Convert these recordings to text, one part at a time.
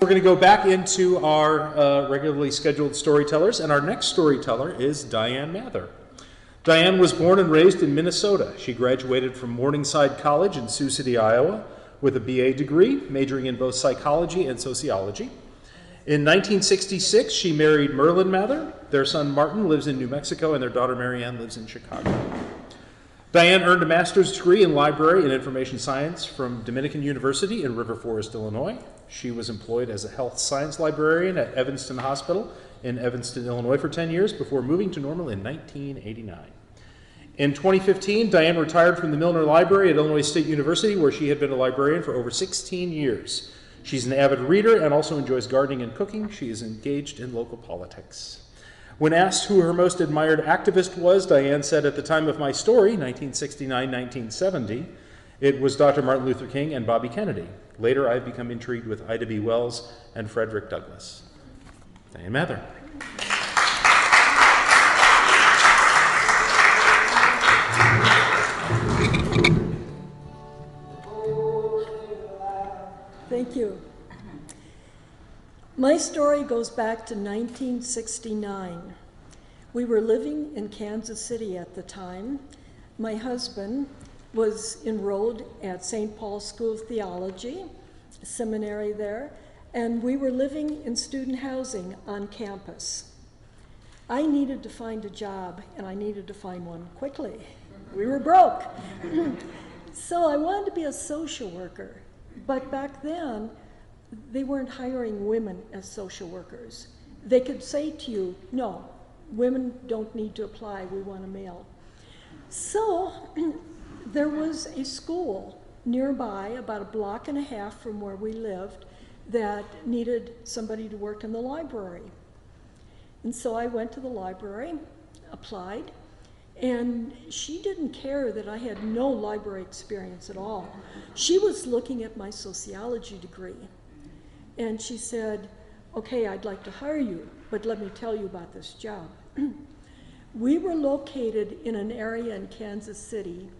We're going to go back into our regularly scheduled storytellers, and our next storyteller is Diane Mather. Diane was born and raised in Minnesota. She graduated from Morningside College in Sioux City, Iowa, with a BA degree, majoring in both psychology and sociology. In 1966, she married Merlin Mather. Their son Martin lives in New Mexico, and their daughter Marianne lives in Chicago. Diane earned a master's degree in library and information science from Dominican University in River Forest, Illinois. She was employed as a health science librarian at Evanston Hospital in Evanston, Illinois for 10 years before moving to Normal in 1989. In 2015, Diane retired from the Milner Library at Illinois State University, where she had been a librarian for over 16 years. She's an avid reader and also enjoys gardening and cooking. She is engaged in local politics. When asked who her most admired activist was, Diane said, at the time of my story, 1969-1970, it was Dr. Martin Luther King and Bobby Kennedy. Later, I've become intrigued with Ida B. Wells and Frederick Douglass. Diane Mather. Thank you. My story goes back to 1969. We were living in Kansas City at the time. My husband was enrolled at St. Paul's School of Theology, a seminary there, and we were living in student housing on campus. I needed to find a job, and I needed to find one quickly. We were broke. So I wanted to be a social worker, but back then, they weren't hiring women as social workers. They could say to you, no, women don't need to apply, we want a male. So there was a school nearby, about a block and a half from where we lived, that needed somebody to work in the library. And so I went to the library, applied, and she didn't care that I had no library experience at all. She was looking at my sociology degree. And she said, okay, I'd like to hire you, but let me tell you about this job. We were located in an area in Kansas City.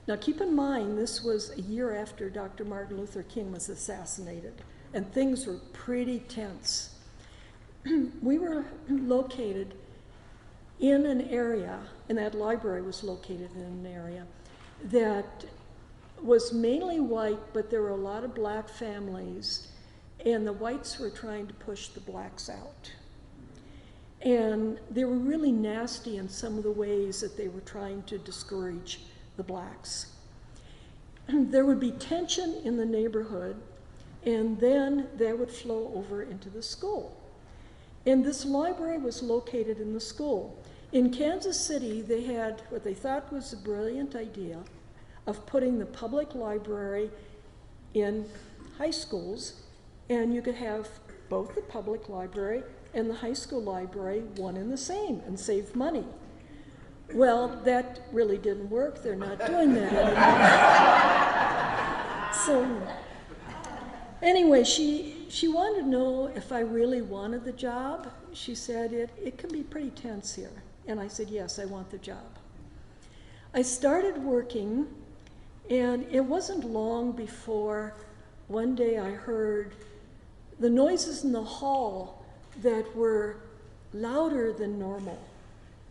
Now keep in mind, this was a year after Dr. Martin Luther King was assassinated, and things were pretty tense. We were located in an area, and that library was located in an area that was mainly white, but there were a lot of black families, and the whites were trying to push the blacks out. And they were really nasty in some of the ways that they were trying to discourage the blacks. There would be tension in the neighborhood, and then that would flow over into the school. And this library was located in the school. In Kansas City, they had what they thought was a brilliant idea of putting the public library in high schools, and you could have both the public library and the high school library one and the same and save money. Well, that really didn't work. They're not doing that anymore. So anyway, she wanted to know if I really wanted the job. She said, it can be pretty tense here. And I said, yes, I want the job. I started working, and it wasn't long before one day I heard the noises in the hall that were louder than normal.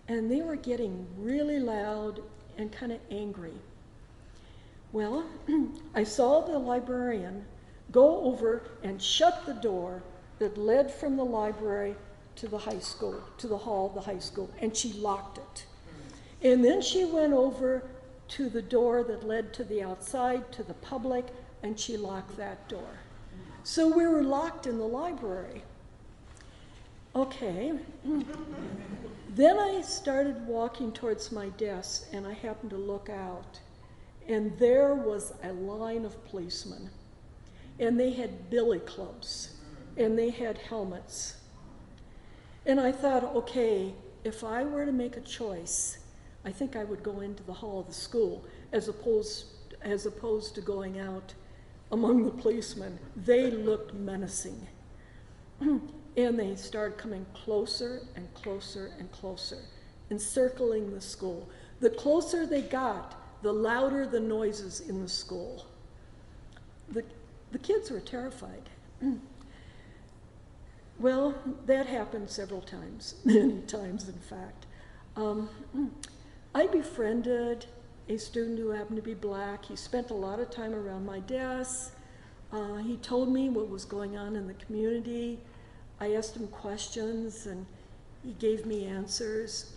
And they were getting really loud and kind of angry. Well, I saw the librarian go over and shut the door that led from the library to the high school, to the hall of the high school, and she locked it. And then she went over to the door that led to the outside, to the public, and she locked that door. So we were locked in the library. Okay. Then I started walking towards my desk, and I happened to look out, and there was a line of policemen. And they had billy clubs, and they had helmets. And I thought, okay, if I were to make a choice, I think I would go into the hall of the school as opposed to going out among the policemen. They looked menacing. And they started coming closer and closer and closer, encircling the school. The closer they got, the louder the noises in the school. The kids were terrified. Well, that happened several times, many times in fact. I befriended a student who happened to be black. He spent a lot of time around my desk. He told me what was going on in the community. I asked him questions and he gave me answers.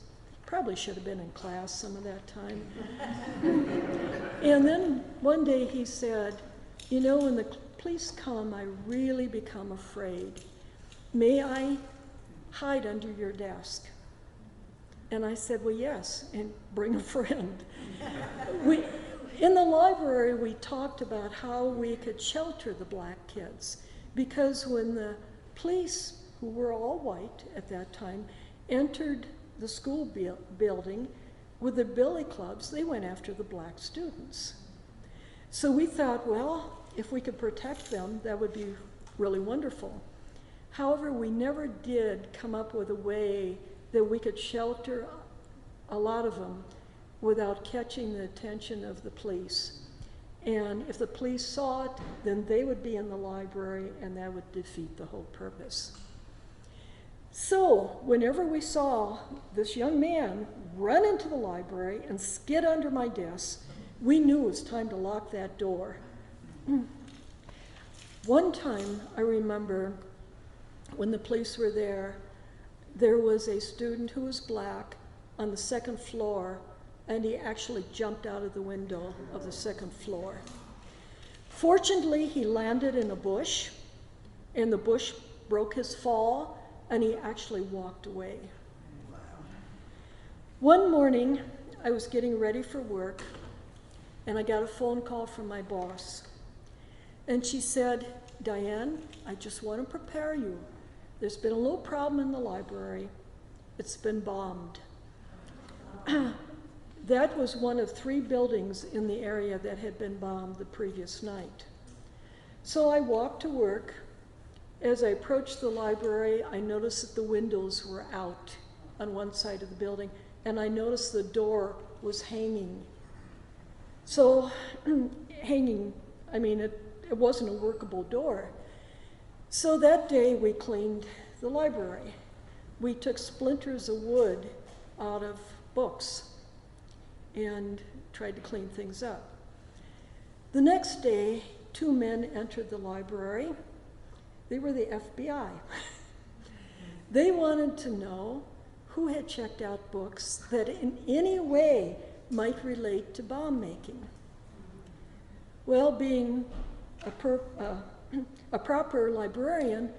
Probably should have been in class some of that time. And then one day he said, you know, when the police come, I really become afraid. May I hide under your desk? And I said, well, yes, and bring a friend. In the library, we talked about how we could shelter the black kids, because when the police, who were all white at that time, entered the school building with their billy clubs, they went after the black students. So we thought, well, if we could protect them, that would be really wonderful. However, we never did come up with a way that we could shelter a lot of them without catching the attention of the police. And if the police saw it, then they would be in the library and that would defeat the whole purpose. So whenever we saw this young man run into the library and skid under my desk, we knew it was time to lock that door. One time, I remember when the police were there, there was a student who was black on the second floor, and he actually jumped out of the window of the second floor. Fortunately, he landed in a bush, and the bush broke his fall, and he actually walked away. One morning, I was getting ready for work, and I got a phone call from my boss. And she said, Diane, I just want to prepare you. There's been a little problem in the library. It's been bombed. That was one of 3 buildings in the area that had been bombed the previous night. So I walked to work. As I approached the library, I noticed that the windows were out on one side of the building, and I noticed the door was hanging. So, hanging, I mean, it wasn't a workable door. So that day we cleaned the library. We took splinters of wood out of books and tried to clean things up. The next day, 2 men entered the library. They were the FBI. They wanted to know who had checked out books that in any way might relate to bomb making. Well, being a proper librarian,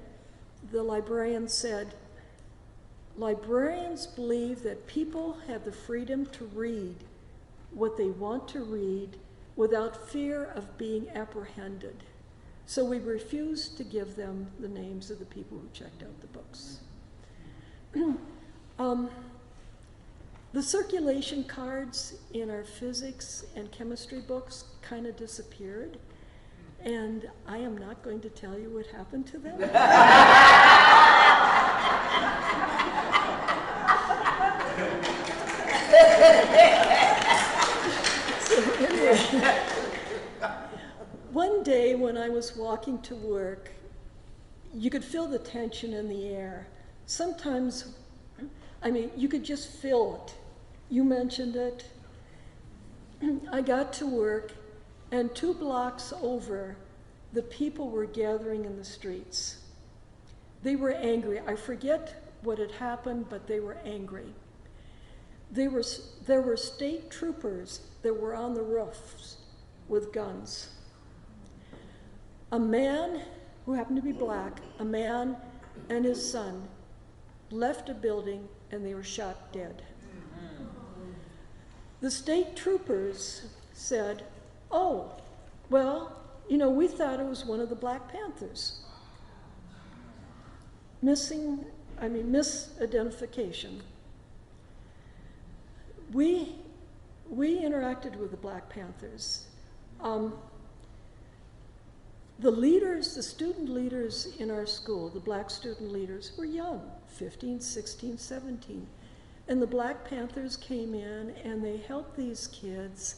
the librarian said, librarians believe that people have the freedom to read what they want to read without fear of being apprehended. So we refused to give them the names of the people who checked out the books. The circulation cards in our physics and chemistry books kind of disappeared, and I am not going to tell you what happened to them. So anyway, one day when I was walking to work, you could feel the tension in the air. Sometimes, I mean, you could just feel it. You mentioned it. I got to work, and 2 blocks over, the people were gathering in the streets. They were angry. I forget what had happened, but they were angry. There were state troopers that were on the roofs with guns. A man who happened to be black, a man and his son, left a building and they were shot dead. The state troopers said, oh, well, you know, we thought it was one of the Black Panthers. Misidentification. We interacted with the Black Panthers. The leaders, the student leaders in our school, the black student leaders, were young, 15, 16, 17. And the Black Panthers came in and they helped these kids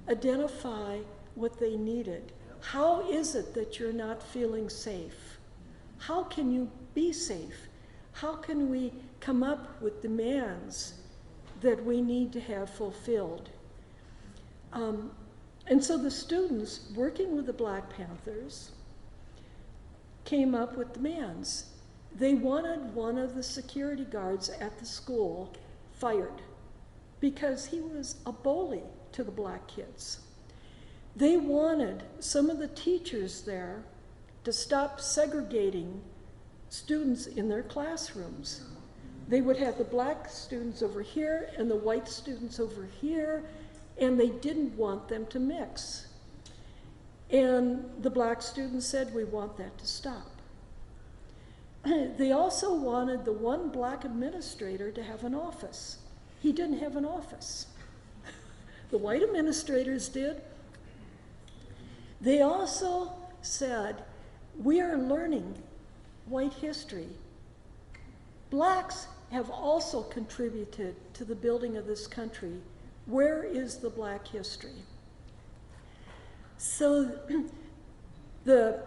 identify what they needed. How is it that you're not feeling safe? how can you be safe? How can we come up with demands that we need to have fulfilled? And so the students working with the Black Panthers came up with demands. They wanted one of the security guards at the school fired because he was a bully to the black kids. They wanted some of the teachers there to stop segregating students in their classrooms. They would have the black students over here and the white students over here, and they didn't want them to mix. And the black students said, we want that to stop. They also wanted the one black administrator to have an office. He didn't have an office. The white administrators did. They also said, we are learning white history. Blacks have also contributed to the building of this country. Where is the black history? So the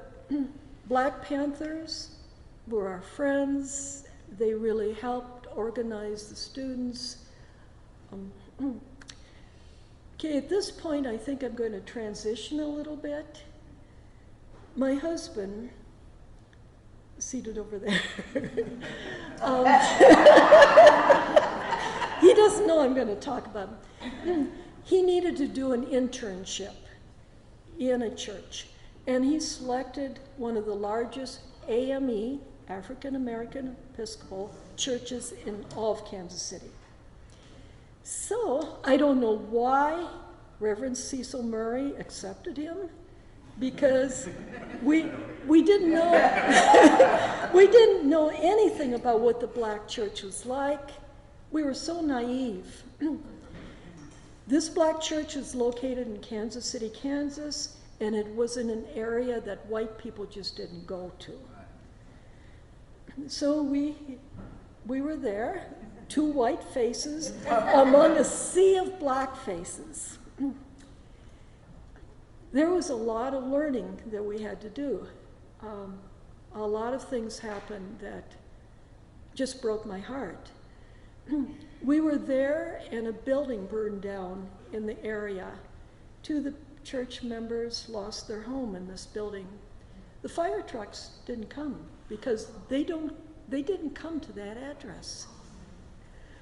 Black Panthers were our friends. They really helped organize the students. Okay, at this point, I think I'm going to transition a little bit. My husband, seated over there, he doesn't know I'm going to talk about him. He needed to do an internship in a church, and he selected one of the largest AME, African American Episcopal churches in all of Kansas City. So I don't know why Reverend Cecil Murray accepted him, because we didn't know we didn't know anything about what the black church was like. We were so naive. This black church is located in Kansas City, Kansas, and it was in an area that white people just didn't go to. So we were there, two white faces among a sea of black faces. There was a lot of learning that we had to do. A lot of things happened that just broke my heart. We were there and a building burned down in the area. Two of the church members lost their home in this building. The fire trucks didn't come because they didn't come to that address.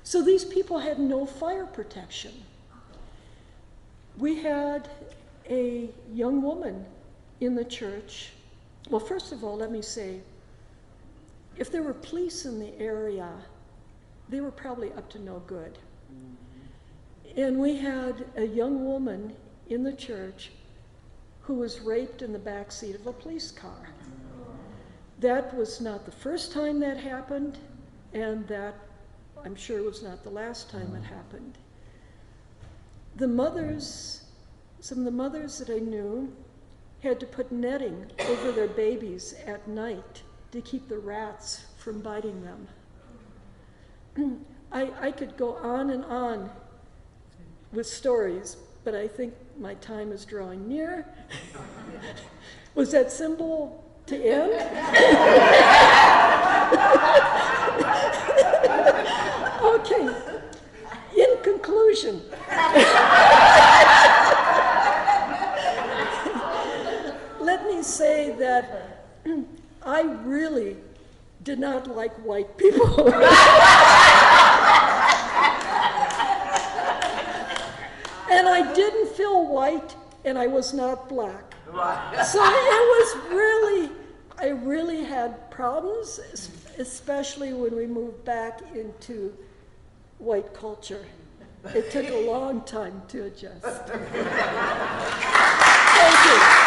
So these people had no fire protection. We had a young woman in the church. Well, first of all, let me say, if there were police in the area, they were probably up to no good. And we had a young woman in the church who was raped in the back seat of a police car. That was not the first time that happened, and that I'm sure was not the last time it happened. The mothers, some of the mothers that I knew, had to put netting over their babies at night to keep the rats from biting them. I could go on and on with stories, but I think my time is drawing near. Was that symbol to end? Okay, in conclusion, let me say that I really did not like white people. And I didn't feel white, and I was not black. So it was really, I really had problems, especially when we moved back into white culture. It took a long time to adjust. Thank you.